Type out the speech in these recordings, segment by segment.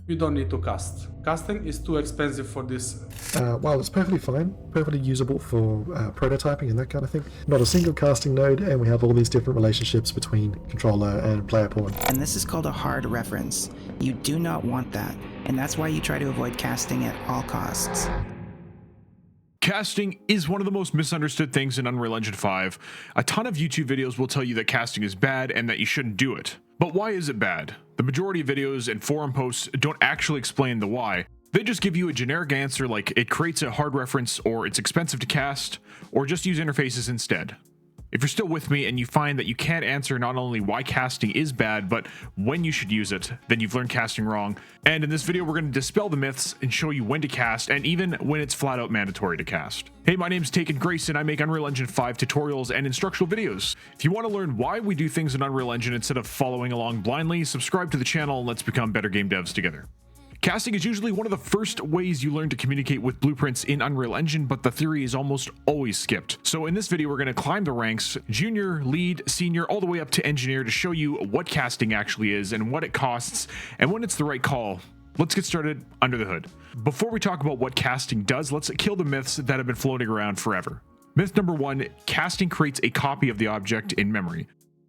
You don't need to cast. Casting is too expensive for this. Well, it's perfectly fine, perfectly usable for prototyping and that kind of thing. Not a single casting node, and we have all these different relationships between controller and player pawn. And this is called a hard reference. You do not want that, and that's why you try to avoid casting at all costs. Casting is one of the most misunderstood things in Unreal Engine 5. A ton of YouTube videos will tell you that casting is bad and that you shouldn't do it. But why is it bad? The majority of videos and forum posts don't actually explain the why. They just give you a generic answer like it creates a hard reference, or it's expensive to cast, or just use interfaces instead. If you're still with me and you find that you can't answer not only why casting is bad, but when you should use it, then you've learned casting wrong. And in this video, we're going to dispel the myths and show you when to cast, and even when it's flat out mandatory to cast. Hey, my name's Taken Grace, and I make Unreal Engine 5 tutorials and instructional videos. If you want to learn why we do things in Unreal Engine instead of following along blindly, subscribe to the channel and let's become better game devs together. Casting is usually one of the first ways you learn to communicate with blueprints in Unreal Engine, but the theory is almost always skipped. So in this video, we're going to climb the ranks, junior, lead, senior, all the way up to engineer, to show you what casting actually is and what it costs and when it's the right call. Let's get started under the hood. Before we talk about what casting does, let's kill the myths that have been floating around forever. Myth number 1, casting creates a copy of the object in memory.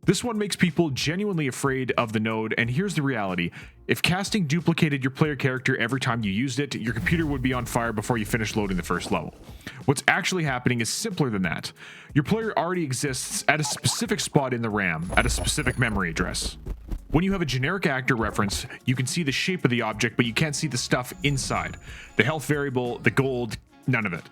This one makes people genuinely afraid of the node, and here's the reality. If casting duplicated your player character every time you used it, your computer would be on fire before you finish loading the first level. What's actually happening is simpler than that. Your player already exists at a specific spot in the RAM, at a specific memory address. When you have a generic actor reference, you can see the shape of the object, but you can't see the stuff inside. The health variable, the gold, none of it.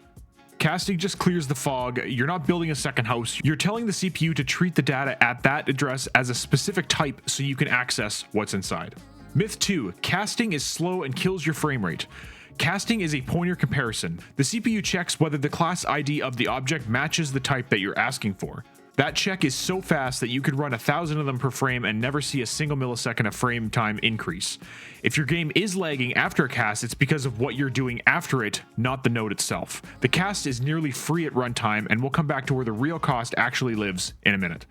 Casting just clears the fog. You're not building a second house. You're telling the CPU to treat the data at that address as a specific type so you can access what's inside. Myth 2, casting is slow and kills your frame rate. Casting is a pointer comparison. The CPU checks whether the class ID of the object matches the type that you're asking for. That check is so fast that you could run 1,000 of them per frame and never see a single millisecond of frame time increase. If your game is lagging after a cast, it's because of what you're doing after it, not the node itself. The cast is nearly free at runtime, and we'll come back to where the real cost actually lives in a minute.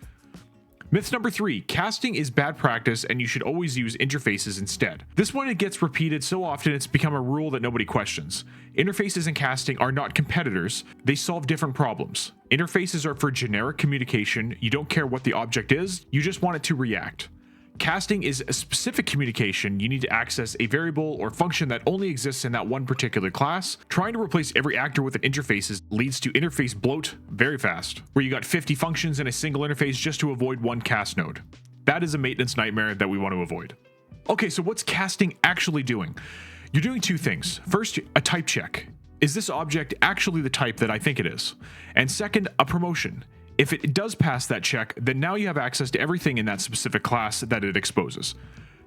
Myth number 3, casting is bad practice and you should always use interfaces instead. This one, it gets repeated so often it's become a rule that nobody questions. Interfaces and casting are not competitors, they solve different problems. Interfaces are for generic communication, you don't care what the object is, you just want it to react. Casting is a specific communication. You need to access a variable or function that only exists in that one particular class. Trying to replace every actor with an interface leads to interface bloat very fast, where you got 50 functions in a single interface just to avoid one cast node. That is a maintenance nightmare that we want to avoid. Okay, so what's casting actually doing? You're doing two things. First, a type check. Is this object actually the type that I think it is? And second, a promotion. If it does pass that check, then now you have access to everything in that specific class that it exposes.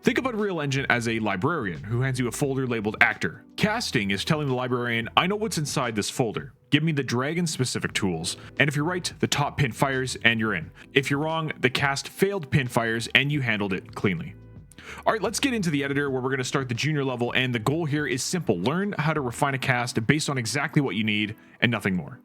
Think of Unreal Engine as a librarian who hands you a folder labeled actor. Casting is telling the librarian, I know what's inside this folder. Give me the dragon-specific tools. And if you're right, the top pin fires and you're in. If you're wrong, the cast failed pin fires and you handled it cleanly. All right, let's get into the editor where we're going to start the junior level, and the goal here is simple. Learn how to refine a cast based on exactly what you need and nothing more.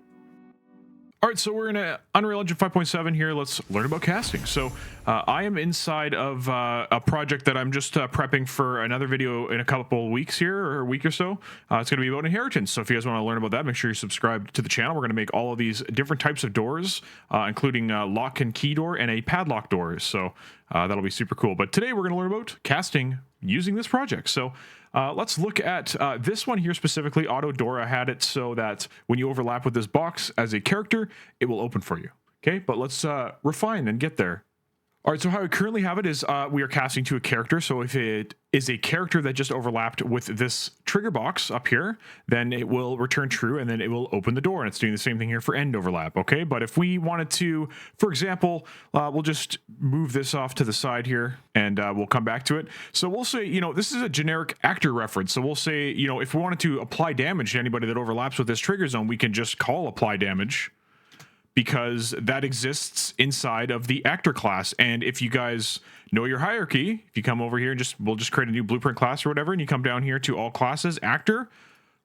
All right, so we're in Unreal Engine 5.7 here. Let's learn about casting. So I am inside of a project that I'm just prepping for another video in a couple weeks here, or a week or so. It's going to be about inheritance. So if you guys want to learn about that, make sure you subscribe to the channel. We're going to make all of these different types of doors, including lock and key door and a padlock door. So that'll be super cool. But today we're going to learn about casting using this project. So let's look at this one here specifically. Auto Door, I had it so that when you overlap with this box as a character, it will open for you. Okay, but let's refine and get there. All right, so how I currently have it is we are casting to a character. So if it is a character that just overlapped with this trigger box up here, then it will return true and then it will open the door. And it's doing the same thing here for end overlap, okay? But if we wanted to, for example, we'll just move this off to the side here and we'll come back to it. So we'll say, you know, this is a generic actor reference. So we'll say, you know, if we wanted to apply damage to anybody that overlaps with this trigger zone, we can just call apply damage, because that exists inside of the actor class. And if you guys know your hierarchy, if you come over here and we'll just create a new blueprint class or whatever, and you come down here to all classes, actor,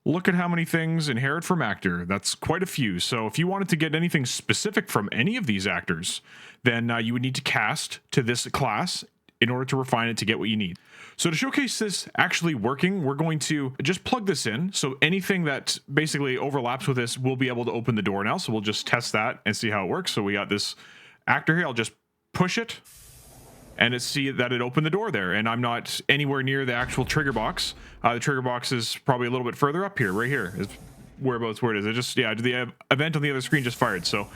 look at how many things inherit from actor. That's quite a few. So if you wanted to get anything specific from any of these actors, then you would need to cast to this class in order to refine it to get what you need. So to showcase this actually working, we're going to just plug this in. So anything that basically overlaps with this will be able to open the door now. So we'll just test that and see how it works. So we got this actor here. I'll just push it and see that it opened the door there. And I'm not anywhere near the actual trigger box. The trigger box is probably a little bit further up here, right here is whereabouts where it is. It just, yeah, the event on the other screen just fired. So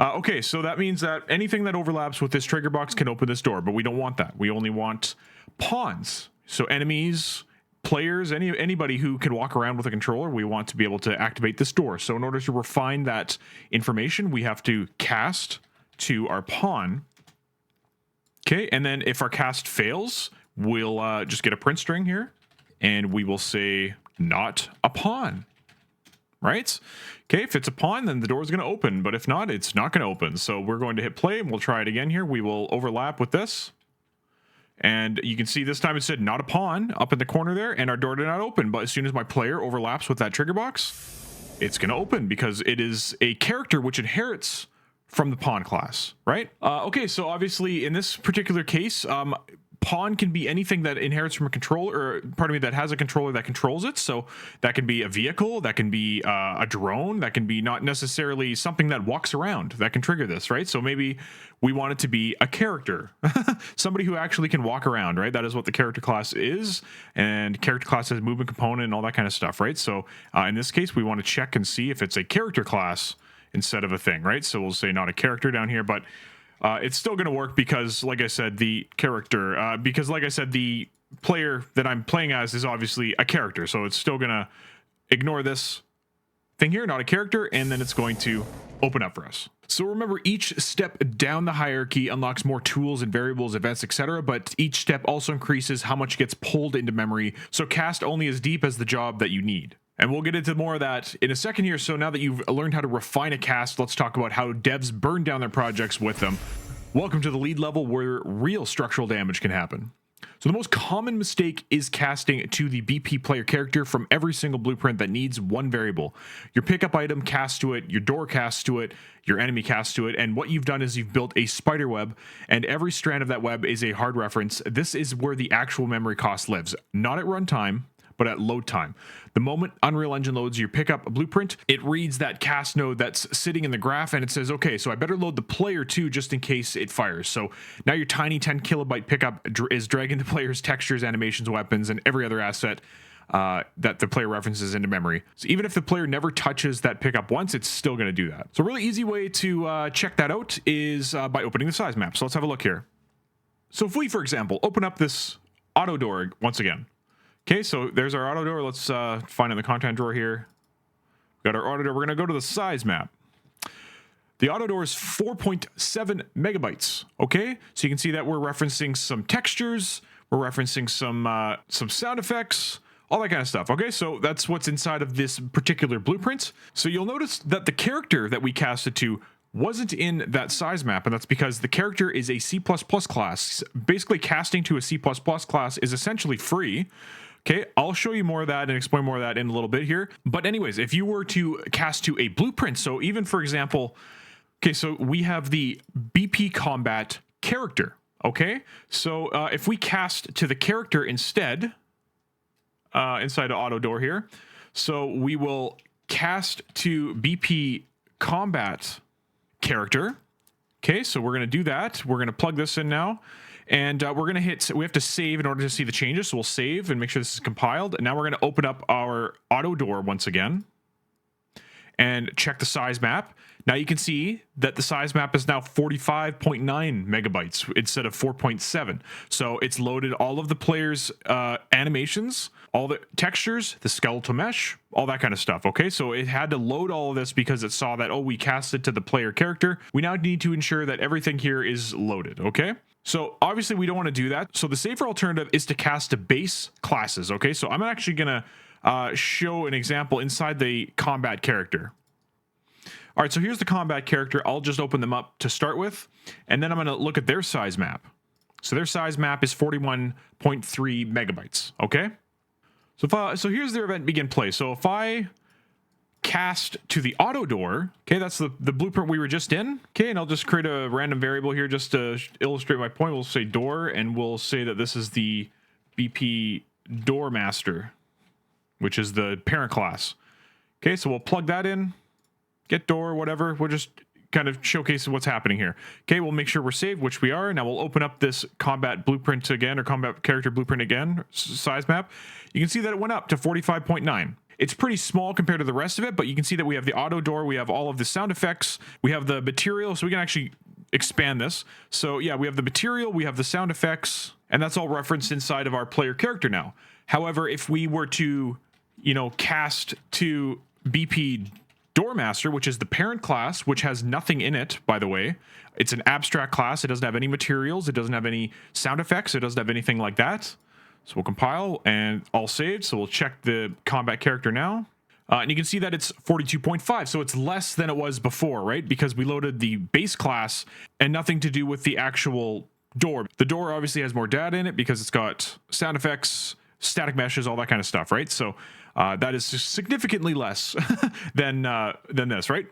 okay, so that means that anything that overlaps with this trigger box can open this door, but we don't want that. We only want pawns. So enemies, players, anybody who can walk around with a controller, we want to be able to activate this door. So in order to refine that information, we have to cast to our pawn. Okay, and then if our cast fails, we'll just get a print string here, and we will say not a pawn. Right? Okay, if it's a pawn, then the door is going to open, but if not, it's not going to open. So we're going to hit play, and we'll try it again here. We will overlap with this, and you can see this time it said not a pawn up in the corner there, and our door did not open. But as soon as my player overlaps with that trigger box, it's going to open because it is a character which inherits from the pawn class, right? Okay, so obviously in this particular case, pawn can be anything that inherits from a controller, or pardon me, that has a controller that controls it. So that can be a vehicle, that can be a drone, that can be not necessarily something that walks around that can trigger this, right? So maybe we want it to be a character, somebody who actually can walk around, right? That is what the character class is, and character class has movement component and all that kind of stuff, right? So in this case, we want to check and see if it's a character class instead of a thing, right? So we'll say not a character down here, but it's still going to work because, like I said, the character, because like I said, the player that I'm playing as is obviously a character. So it's still going to ignore this thing here, not a character, and then it's going to open up for us. So remember, each step down the hierarchy unlocks more tools and variables, events, etc., but each step also increases how much gets pulled into memory. So cast only as deep as the job that you need. And we'll get into more of that in a second here. So now that you've learned how to refine a cast, let's talk about how devs burn down their projects with them. Welcome to the lead level where real structural damage can happen. So the most common mistake is casting to the BP player character from every single blueprint that needs one variable. Your pickup item casts to it, your door casts to it, your enemy casts to it, and what you've done is you've built a spider web, and every strand of that web is a hard reference. This is where the actual memory cost lives, not at runtime, but at load time. The moment Unreal Engine loads your pickup blueprint, it reads that cast node that's sitting in the graph, and it says, okay, so I better load the player too, just in case it fires. So now your tiny 10 kilobyte pickup is dragging the player's textures, animations, weapons, and every other asset that the player references into memory. So even if the player never touches that pickup once, it's still going to do that. So a really easy way to check that out is by opening the size map. So let's have a look here. So if we, for example, open up this auto door once again. Okay, so there's our auto door. Let's find it in the content drawer here. Got our auto door. We're going to go to the size map. The auto door is 4.7 megabytes. Okay, so you can see that we're referencing some textures. We're referencing some sound effects, all that kind of stuff. Okay, so that's what's inside of this particular blueprint. So you'll notice that the character that we casted to wasn't in that size map, and that's because the character is a C++ class. Basically, casting to a C++ class is essentially free. Okay, I'll show you more of that and explain more of that in a little bit here. But anyways, if you were to cast to a blueprint, so even for example, okay, so we have the BP combat character, okay? So if we cast to the character instead, inside of auto door here, so we will cast to BP combat character. Okay, so we're going to do that. We're going to plug this in now. And we're going to hit, we have to save in order to see the changes. So we'll save and make sure this is compiled. And now we're going to open up our auto door once again and check the size map. Now you can see that the size map is now 45.9 megabytes instead of 4.7. So it's loaded all of the player's animations, all the textures, the skeletal mesh, all that kind of stuff. Okay, so it had to load all of this because it saw that, oh, we cast it to the player character. We now need to ensure that everything here is loaded. Okay. So obviously we don't want to do that. So the safer alternative is to cast to base classes. Okay, so I'm actually going to show an example inside the combat character. All right, so here's the combat character. I'll just open them up to start with, and then I'm going to look at their size map. So their size map is 41.3 megabytes. Okay, so here's their event begin play. So if I cast to the auto door. Okay, that's the blueprint we were just in. Okay, and I'll just create a random variable here just to illustrate my point. We'll say door, and we'll say that this is the BP door master, which is the parent class. Okay, so we'll plug that in, get door, whatever. We'll just kind of showcase what's happening here. Okay, we'll make sure we're saved, which we are. Now we'll open up this combat blueprint again, or combat character blueprint again, size map. You can see that it went up to 45.9. It's pretty small compared to the rest of it, but you can see that we have the auto door, we have all of the sound effects, we have the material, so we can actually expand this. So yeah, we have the material, we have the sound effects, and that's all referenced inside of our player character now. However, if we were to, cast to BP Doormaster, which is the parent class, which has nothing in it, by the way. It's an abstract class. It doesn't have any materials. It doesn't have any sound effects. It doesn't have anything like that. So we'll compile and all saved. So we'll check the combat character now. And you can see that it's 42.5. So it's less than it was before, right? Because we loaded the base class and nothing to do with the actual door. The door obviously has more data in it because it's got sound effects, static meshes, all that kind of stuff, right? So that is significantly less than this, right?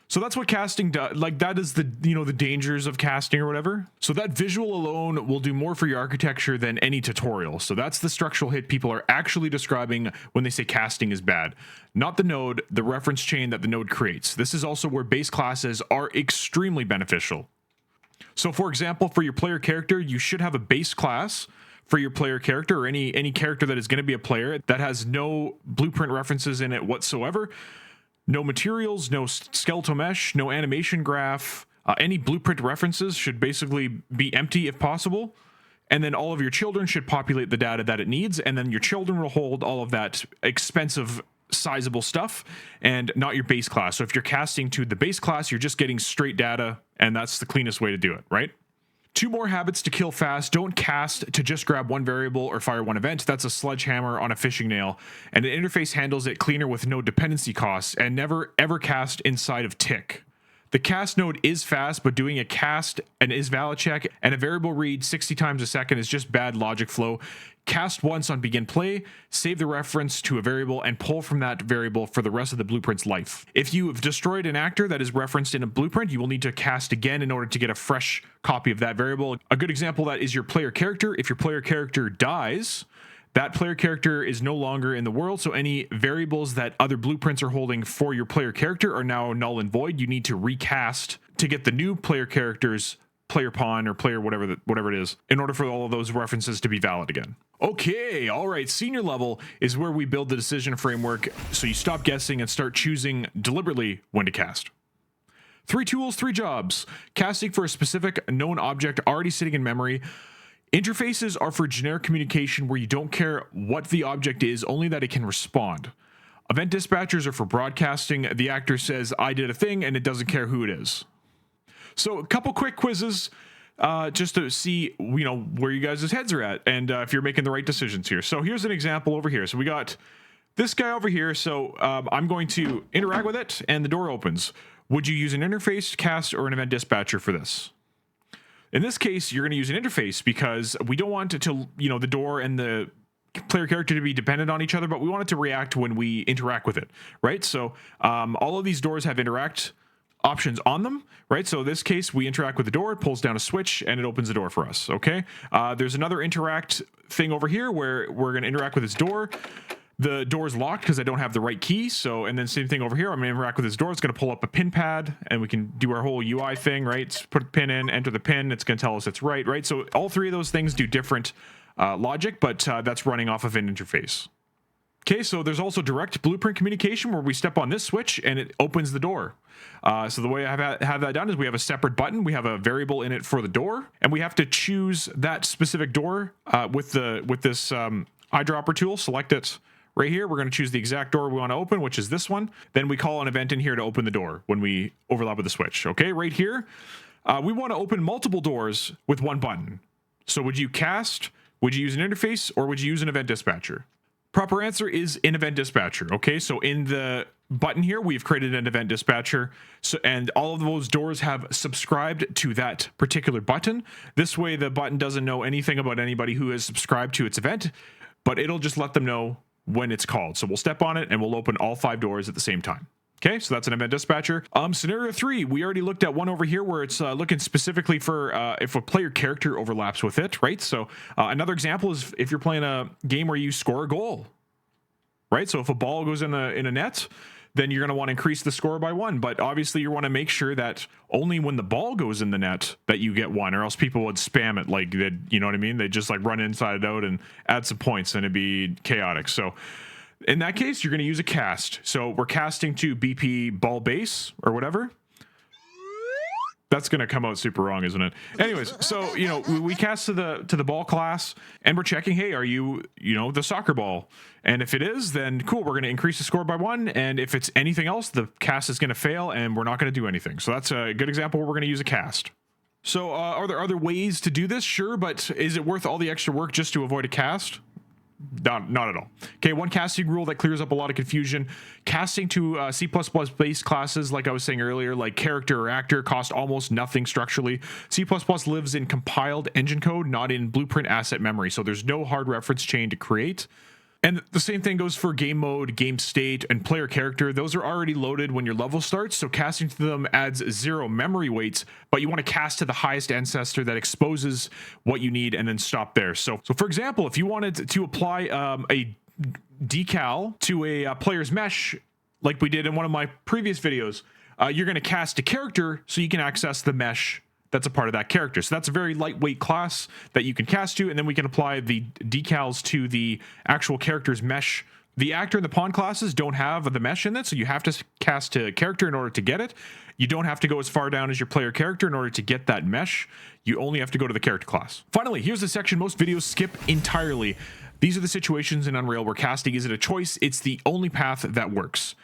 So that's what casting does. Like, that is the dangers of casting or whatever. So that visual alone will do more for your architecture than any tutorial. So that's the structural hit people are actually describing when they say casting is bad. Not the node, the reference chain that the node creates. This is also where base classes are extremely beneficial. So for example, for your player character, you should have a base class for your player character, or any character that is going to be a player that has no blueprint references in it whatsoever, no materials, no skeletal mesh, no animation graph. Any blueprint references should basically be empty if possible. And then all of your children should populate the data that it needs, and then your children will hold all of that expensive, sizable stuff, and not your base class. So if you're casting to the base class, you're just getting straight data, and that's the cleanest way to do it, right? 2 more habits to kill fast. Don't cast to just grab one variable or fire one event. That's a sledgehammer on a fishing nail, and an interface handles it cleaner with no dependency costs. And never ever cast inside of tick. The cast node is fast, but doing a cast, an is valid check, and a variable read 60 times a second is just bad logic flow. Cast once on begin play, save the reference to a variable, and pull from that variable for the rest of the blueprint's life. If you have destroyed an actor that is referenced in a blueprint, you will need to cast again in order to get a fresh copy of that variable. A good example of that is your player character. If your player character dies, that player character is no longer in the world, so any variables that other blueprints are holding for your player character are now null and void. You need to recast to get the new player character's player pawn or player whatever it is in order for all of those references to be valid again. Okay, all right, senior level is where we build the decision framework, so you stop guessing and start choosing deliberately when to cast. 3 tools, 3 jobs. Casting for a specific known object already sitting in memory. Interfaces are for generic communication where you don't care what the object is, only that it can respond. Event dispatchers are for broadcasting. The actor says, I did a thing, and it doesn't care who it is. So a couple quick quizzes just to see, where you guys' heads are at and if you're making the right decisions here. So here's an example over here. So we got this guy over here. So I'm going to interact with it, and the door opens. Would you use an interface, cast, or an event dispatcher for this? In this case, you're going to use an interface because we don't want it to, the door and the player character to be dependent on each other, but we want it to react when we interact with it, right? So all of these doors have interact options on them, right? So in this case, we interact with the door, it pulls down a switch, and it opens the door for us, okay? There's another interact thing over here where we're going to interact with this door. The door is locked because I don't have the right key. So, and then same thing over here. I'm going to interact with this door. It's going to pull up a pin pad, and we can do our whole UI thing, right? Put a pin in, enter the pin. It's going to tell us it's right? So all 3 of those things do different logic, but that's running off of an interface. Okay, so there's also direct blueprint communication where we step on this switch and it opens the door. So the way I have that done is we have a separate button. We have a variable in it for the door, and we have to choose that specific door with this eyedropper tool. Select it right here. We're going to choose the exact door we want to open, which is this one. Then we call an event in here to open the door when we overlap with the switch. Okay, right here, we want to open multiple doors with one button. So would you cast, would you use an interface, or would you use an event dispatcher? Proper answer is an event dispatcher. Okay, so in the button here, we've created an event dispatcher. So, and all of those doors have subscribed to that particular button. This way, the button doesn't know anything about anybody who has subscribed to its event, but it'll just let them know when it's called. So we'll step on it and we'll open all 5 doors at the same time. Okay, so that's an event dispatcher. Scenario 3, we already looked at one over here where it's looking specifically for if a player character overlaps with it, right? So another example is if you're playing a game where you score a goal, right? So if a ball goes in a net, then you're going to want to increase the score by 1. But obviously you want to make sure that only when the ball goes in the net that you get 1, or else people would spam it like that. You know what I mean? They just like run inside out and add some points and it'd be chaotic. So in that case, you're going to use a cast. So we're casting to BP ball base or whatever. That's going to come out super wrong, isn't it? Anyways, so, you know, we cast to the ball class and we're checking, hey, are you the soccer ball? And if it is, then cool, we're going to increase the score by 1. And if it's anything else, the cast is going to fail and we're not going to do anything. So that's a good example where we're going to use a cast. So are there other ways to do this? Sure, but is it worth all the extra work just to avoid a cast? Not at all. Okay, one casting rule that clears up a lot of confusion. Casting to C++ based classes, like I was saying earlier, like character or actor, cost almost nothing structurally. C++ lives in compiled engine code, not in blueprint asset memory, so there's no hard reference chain to create. And the same thing goes for game mode, game state, and player character. Those are already loaded when your level starts, so casting to them adds 0 memory weights, but you want to cast to the highest ancestor that exposes what you need and then stop there. So for example, if you wanted to apply a decal to a player's mesh, like we did in one of my previous videos, you're going to cast a character so you can access the mesh that's a part of that character. So that's a very lightweight class that you can cast to, and then we can apply the decals to the actual character's mesh. The actor and the pawn classes don't have the mesh in it, so you have to cast to character in order to get it. You don't have to go as far down as your player character in order to get that mesh. You only have to go to the character class. Finally, here's the section most videos skip entirely. These are the situations in Unreal where casting isn't a choice, it's the only path that works.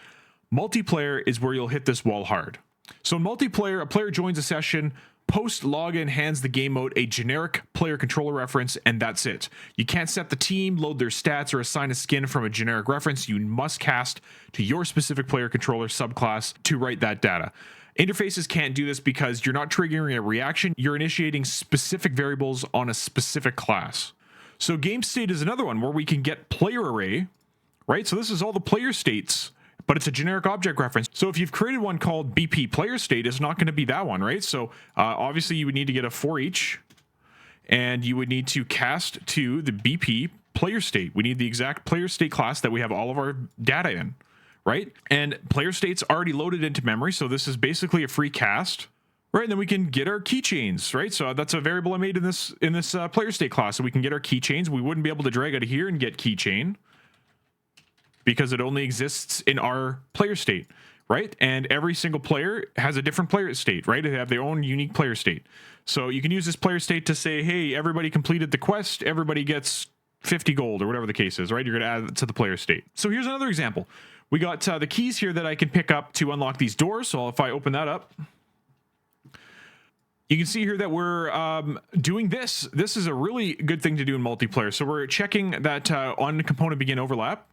Multiplayer is where you'll hit this wall hard. So in multiplayer, a player joins a session, post login hands the game mode a generic player controller reference, and that's it. You can't set the team, load their stats, or assign a skin from a generic reference. You must cast to your specific player controller subclass to write that data. Interfaces can't do this because you're not triggering a reaction, you're initiating specific variables on a specific class. So game state is another one where we can get player array, right? So this is all the player states, but it's a generic object reference. So if you've created one called BP player state, it's not going to be that one, right? So obviously you would need to get a for each, and you would need to cast to the BP player state. We need the exact player state class that we have all of our data in, right? And player state's already loaded into memory, so this is basically a free cast, right? And then we can get our keychains, right? So that's a variable I made in this player state class, so we can get our keychains. We wouldn't be able to drag out of here and get keychain, because it only exists in our player state, right? And every single player has a different player state, right? They have their own unique player state. So you can use this player state to say, hey, everybody completed the quest, everybody gets 50 gold or whatever the case is, right? You're going to add it to the player state. So here's another example. We got the keys here that I can pick up to unlock these doors. So if I open that up, you can see here that we're doing this. This is a really good thing to do in multiplayer. So we're checking that on component begin overlap.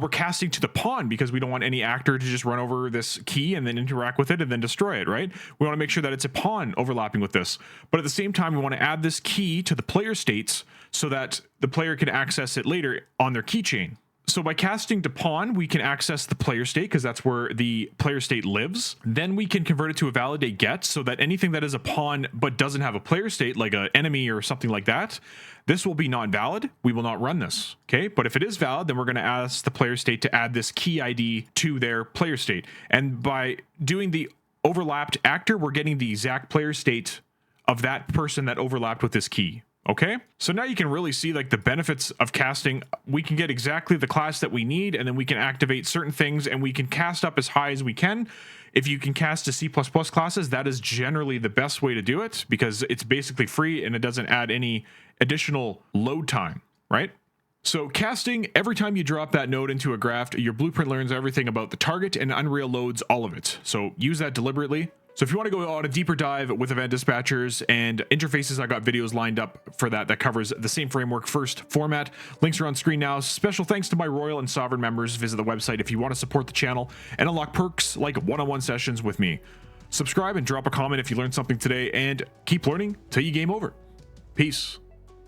We're casting to the pawn because we don't want any actor to just run over this key and then interact with it and then destroy it, right? We want to make sure that it's a pawn overlapping with this. But at the same time, we want to add this key to the player states so that the player can access it later on their keychain. So by casting to pawn, we can access the player state because that's where the player state lives. Then we can convert it to a validate get so that anything that is a pawn but doesn't have a player state, like an enemy or something like that, this will be not valid. We will not run this, okay? But if it is valid, then we're going to ask the player state to add this key ID to their player state. And by doing the overlapped actor, we're getting the exact player state of that person that overlapped with this key. Okay, so now you can really see like the benefits of casting. We can get exactly the class that we need, and then we can activate certain things, and we can cast up as high as we can. If you can cast to C++ classes, that is generally the best way to do it because it's basically free and it doesn't add any additional load time, right? So casting, every time you drop that node into a graph, your blueprint learns everything about the target and Unreal loads all of it. So use that deliberately. So if you want to go on a deeper dive with event dispatchers and interfaces, I got videos lined up for that covers the same framework first format. Links are on screen now. Special thanks to my Royal and Sovereign members. Visit the website if you want to support the channel and unlock perks like one-on-one sessions with me. Subscribe and drop a comment if you learned something today, and keep learning till you game over. Peace.